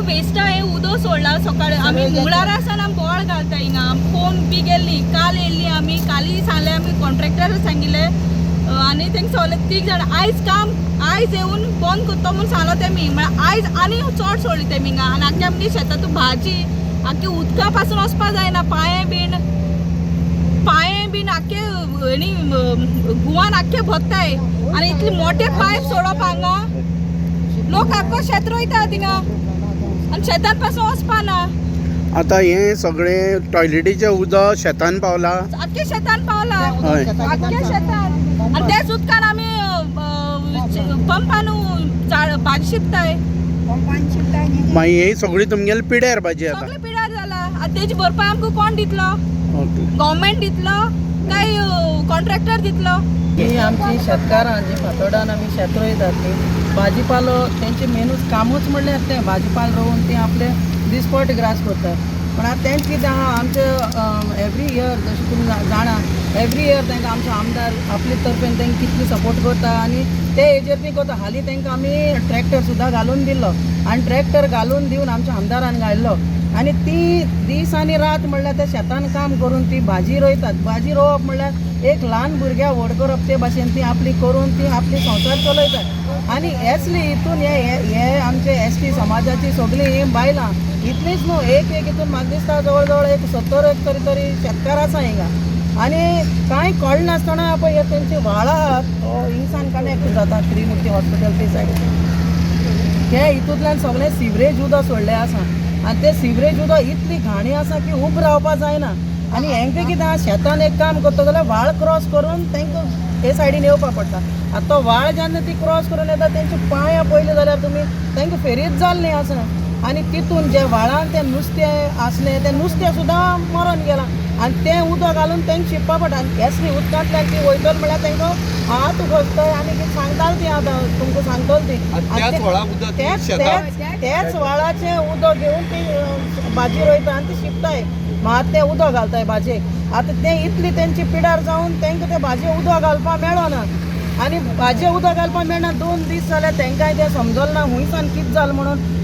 waste हे उदो सोडला सकाळी आम्ही मुळार सावन आमी बोवाळ घालता हिंगा फोन बी गेल्ली काल येयल्ली आमी काली सांगले आमी कॉन्ट्रॅक्टर सांगिल्ले आनी तेंक सगळे 3 जाण आयज येवन बंद करता म्हणून सांगलो तेमी म्हळ्यार आयज आनी चड सोडली तेमी हिंगा आनी आख्या आमगे शेतांतू भाजी आख्या उदका पासून वचपा जायना पांये बीन आख्खे हेणी गुवान आख्खे भत्ताय आनी इतले मोठे पायप सोडप हांगा लोक आख्खो शेत रोयता थिंगा आनी शेतान पासून वचपा ना आता हे सगळे टॉयलेटीचे उदक शेतान पावला आख्खे शेतान पावला आख्खे शेतान आनी त्याच उदकान आमी पंपान भाजी शिंपताय मागीर हे सगळी तुमगेली पिड्यार भाजी आता सगळे पिड्यार जाला आतां तेजी भरपाय आमकां कोण दितलो गव्हर्मेंट दितलो काय कॉन्ट्रॅक्टर दितलो ही आमची शेतकारां जी फातोर्डान आमी शेत रोयतात ती भाजीपालो तेंचे मेनूच कामूच म्हणल्यार तें भाजीपालो रोवन ती आपले दिसपट ग्रास करतात पण आतां तेंच कितें आहा आमचे एवरी इयर जशें तुमी जाणा एवरी इयर तांकां आमचो आमदार आपले तर्फेन तांकां कितली सपोर्ट करता आनी ते हेजेर ती करता हालीं तांकां आमी ट्रॅक्टर सुद्दां घालून दिल्लो आनी ट्रॅक्टर घालून दिवन आमच्या आमदारान घाल्लो आनी ती दीस आनी रात म्हणल्यार त्या शेतान काम करून ती भाजी रोयतात भाजी रोवप म्हणल्यार एक ल्हान भुरग्या व्हड करप ते भाशेन ती आपली करून ती आपली संवसार चलयतात आनी एसली हितून हे आमचे एसटी समाजाची सगळीं ही बायलां इतलीच न्हू एक हितून म्हाका दिसता जवळ जवळ एक 70 तरी शेतकार आसा हिंगा आनी कांय कळनासतना पळय हे तेंची व्हाळां आहात हिंगसान कनेक्ट जाता त्रिमुर्ती हॉस्पिटल ते सायडीन ते हितूंतल्यान सगळें सिवरेज उदक सोडलें आसा आनी ते सिवरेज उदक इतली घाणी आसा की उब रावपा जायना आनी हेंकां कितें आहा शेतान एक काम करता जाल्यार व्हाळ क्रॉस करून तांकां हे सायडीन येवपा पडटा आतां तो व्हाळ जेन्ना ती क्रॉस करून येता तेंचे पांय पयले जाल्यार तुमी तांकां फेरीत जाल न्ही आसना आनी तितून जे व्हाळान तें नुस्तें आसलें तें नुस्तें सुद्दां मरून गेलां आनी तें उदक घालून तांकां शिंपपा पडटा आनी एसली उदकांतल्यान ती वयतली म्हळ्यार तांकां हात घोसताय आनी कितें सांगताली ती आतां तुमकां सांगतली ती तेच व्हाळाचें उदक घेवन ती भाजी रोयता आनी ती शिंपताय मात तें उदक घालताय भाजयेक आतां तें इतली तेंची पिडार जावन तांकां तें भाजये उदक घालपाक मेळना आनी भाजये उदक घालपाक मेळना 2 दीस जाल्यार तांकांय तें समजलें ना हुंयसान कितें जालें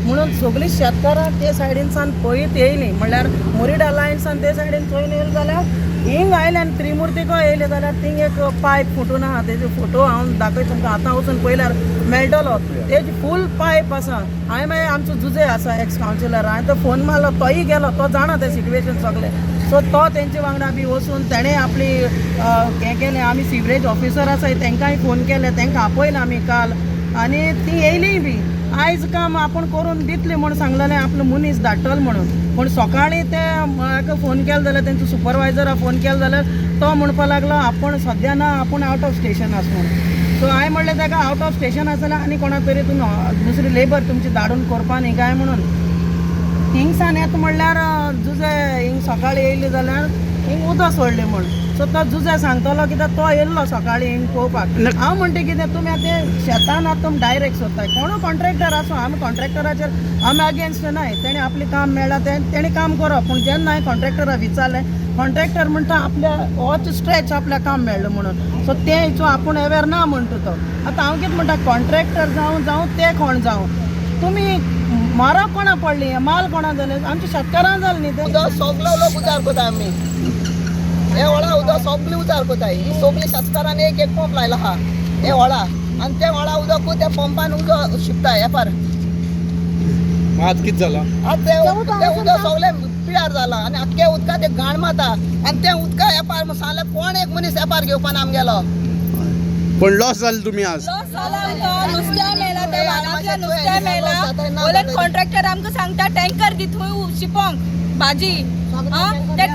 म्हणून सगळीं शेतकारां ते सायडीन सावन पळयत येयलीं म्हणल्यार मुरिडा लायन्सान ते सायडीन चोयन येयलें जाल्यार हिंग आयले आनी त्रिमुर्तीको येयले जाल्यार थिंग एक पायप फुटून आहा तेजो फोटो हांव दाखयता तुमकां आतां वचून पयल्यार मेळटलो तेजी फूल पायप आसा हांवें मागीर आमचो जुजे आसा एक्स कावन्सिलर हांवें तो फोन मारलो तोय गेलो तो जाणा तें सिट्युएशन सगळें सो तो तेंचे वांगडा बी वचून तेणें आपली हें केलें आमी सिवरेज ऑफिसर आसाय तांकांय फोन केले तांकां आपयलें आमी काल आनी ती येयलीं बी आयज काम आपण करून दितली म्हणून सांगलेलें आपलो मनीस धाडटलो म्हणून पूण सकाळीं ते म्हाका फोन केलो जाल्यार तेंचो सुपरवायझरा फोन केलो जाल्यार तो म्हणपा लागलो आपण सद्या ना आपूण आवट ऑफ स्टेशन आसा म्हणून सो हांवें म्हणलें ताका आवट ऑफ स्टेशन आसा जाल्यार आनी कोणा तरी तूं दुसरी लेबर तुमची धाडून करपा न्ही काय म्हणून हिंगसान येता म्हणल्यार जुजे हिंग सकाळीं येयली जाल्यार हिंग उदक सोडलें म्हण सो तो जुजे सांगतलो कित्याक तो येयल्लो सकाळीं हिंग पळोवपाक हांव म्हणटा कितें तुमी आतां शेतान आतां तुमी डायरेक्ट सोदताय कोण कॉन्ट्रॅक्टर आसूं आमी कॉन्ट्रॅक्टराचेर आमी अगेन्स्ट नाय तेणें आपलें काम मेळ्ळां तेणें काम करप पूण जेन्ना हांवें कॉन्ट्रॅक्टराक विचारलें कॉन्ट्रॅक्टर म्हणटा आपल्या होच स्ट्रेच आपल्या काम मेळ्ळें म्हणून सो तें हिचो आपूण अवेर ना म्हणटा तो आतां हांव कितें म्हणटा कॉन्ट्रॅक्टर जावं ते कोण जावं तुमी म्हारग कोणा पडली माल कोणा जालें आमच्या शेतकारां जालें न्ही तें उदक सगलो लोक उजार करता आमी हे व्हाळा उदक सगळीं उजार करताय ही सगळीं शेतकारांनी एक पंप लायला आहा हे व्हाळा आनी त्या व्हाळा उदक त्या पंपान उदक शिंपताय एपार आज कितें जालां आतां तें उदक सगळें पिड्यार जालां आनी आख्या उदकाक तें घाण माता आनी तें उदका एपार सांगलें कोण एक मनीस एपार घेवपाक आमगेलो पण लॉस जालें तुमी आज लॉस जाला आमकां नुस्त्या मेला त्या व्हाळांतल्यान नुस्त्या मेला वयल्यान कॉन्ट्रॅक्टर आमकां सांगता टँकर दी थंय शिंपोंक भाजी ते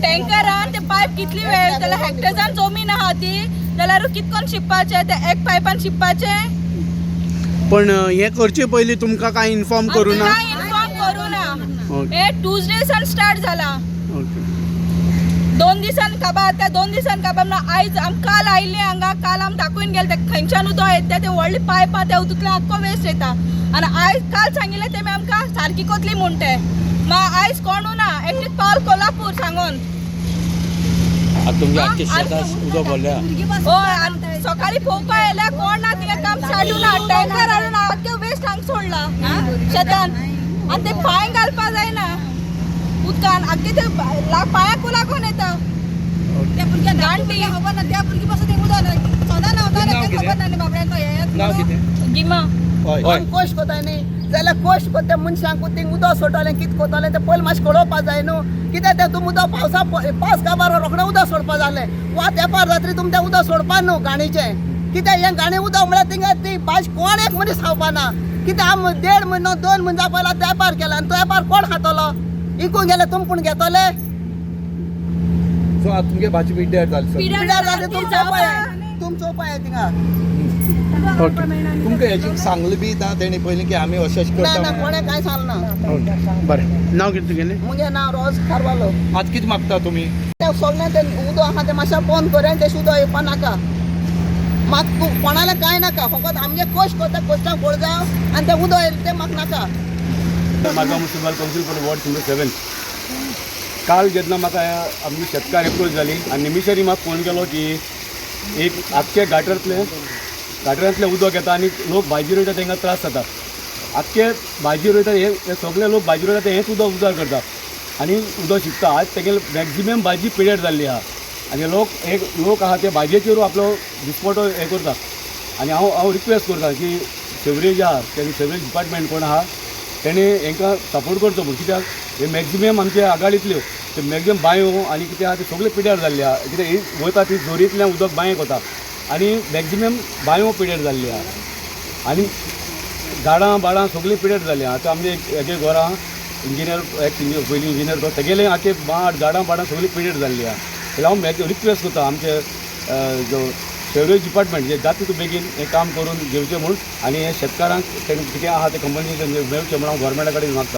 टँकरान ते पायप कितली वेळ जाल्यार हेक्टर्सान जमीन आहा ती जाल्यार कितकोन शिंपपाचें ते एक पायपान शिंपपाचें पण हे करचे पयलीं तुमकां कांय इन्फॉर्म करूं ना इन्फॉर्म करूं ना हे ट्यूजडेसान स्टार्ट जाला 2 दिसान काबार आतां 2 दिसान काबार म्हणून आयज आमी काल आयिल्लीं हांगा काल आमी दाखोवन गेले ते खंयच्यान उदक येता ते व्हडली पायप आहा त्या उदकांतल्यान आख्खो वेस्ट येता आनी आयज काल सांगिल्लें तेमी आमकां सारकी कोतली म्हूण ते आयज कोणू ना एकटीच पावल कोल्हापूर सांगून हय सकाळीं पळोवपा येयल्यार कोण ना तिंगा काम स्टार्ट ना टँकर हाडून आख्खे वेस्ट हांगा सोडला शेतान आणि ते पांय घालपा जायना उदकान आख्खे ते पांयाक लागून येता त्या भुरग्या गांठी खबर ना त्या भुरगी पासून ते उदक सोदा नव्हता खबर ना बाबड्यान गिमा कोश कोताय न्ही जाल्यार कोश कोत्या मनशांक थिंग उदक सोडटलें कितें कोतालें तें पयलीं मातशें कळोवपा जाय न्हू कित्याक तें तुम उदक पावस काबार रोखडें उदक सोडपा जालें वा तेंपार जात्री तुम तें उदक सोडपा न्हू गाणीचें कित्याक हें गाणी उदक म्हळ्यार थिंगा ती भाश कोण एक मनीस खावपा ना कित्याक आम 1.5 म्हयनो 2 म्हयनो जावपा तेंपार केला आनी तो तेंपार कोण खातलो इकून गेले तुम पूण घेतले सो आतां तुमगे भाजी पिड्ड्यार जाली पिड्यार जालें तुम चोवपाय थिंगा तुमकां हेची सांगलें बी ना तेणी पयलीं की आमी अशें अशें ना ना करता कोणें कांय सांगना बरें नांव कितें तुगेलें मुगे नांव रोज खारवालो आतां कितें मागता तुमी तें सगळें तें उदक आहा तें मातशें बंद कर आनी तें उदक येवपा नाका म्हाका तूं कोणाले कांय नाका फकत आमगे कोश कोता कोश्टांक पळ जाव आनी तें उदक येयलें तें म्हाका नाका माझा municipal council for ward number 7 काल जेन्ना म्हाका आमची शेतकार एप्रोच जाली आनी निमिशरी म्हाका फोन केलो की एक आख्खे गाटरांतलें उदक येता आनी लोक भाजी रोयता तांकां त्रास जाता आख्खे भाजी रोयता हे सगळे लोक भाजी रोयता हेंच उदक उजार करता आनी उदक शिकता आज तेगेले मॅक्झिमम भाजी पिड्यार जाल्ली आहा आनी लोक आहा ते भाजयेचेरूच आपलो दिसपटो हें करता आनी हांव रिक्वेस्ट करता की सेवरेज आहा तेणी सेवरेज डिपार्टमेंट कोण आहा तेणी हांकां सपोर्ट करचो पूण कित्याक हे मॅक्झिमम आमचे आगाडींतल्यो ते मॅक्झिमम बांयो आनी कितें आहा ते सगळे पिड्यार जाल्ले आहा कित्याक ही वयता ती झोरींतल्यान उदक बांयेक वता आनी मॅक्झिमम बांयो पिड्यार जाल्ली आहा आनी झाडां सगळीं पिड्यार जाल्ली आहा आतां आमचे हेजे घरां इंजिनियर पयलीं इंजिनियर तो तेगेले आख्खे झाडां सगळीं पिड्यार जाल्ली आहा हांव रिक्वेस्ट करता आमचे जो सेवरेज डिपार्टमेंट जे जाता तितून बेगीन हें काम करून घेवचें म्हूण आनी हे शेतकारांक कितें आहा तें कंपनी मेळचें म्हूण हांव गोवोरमेंटा कडेन मागता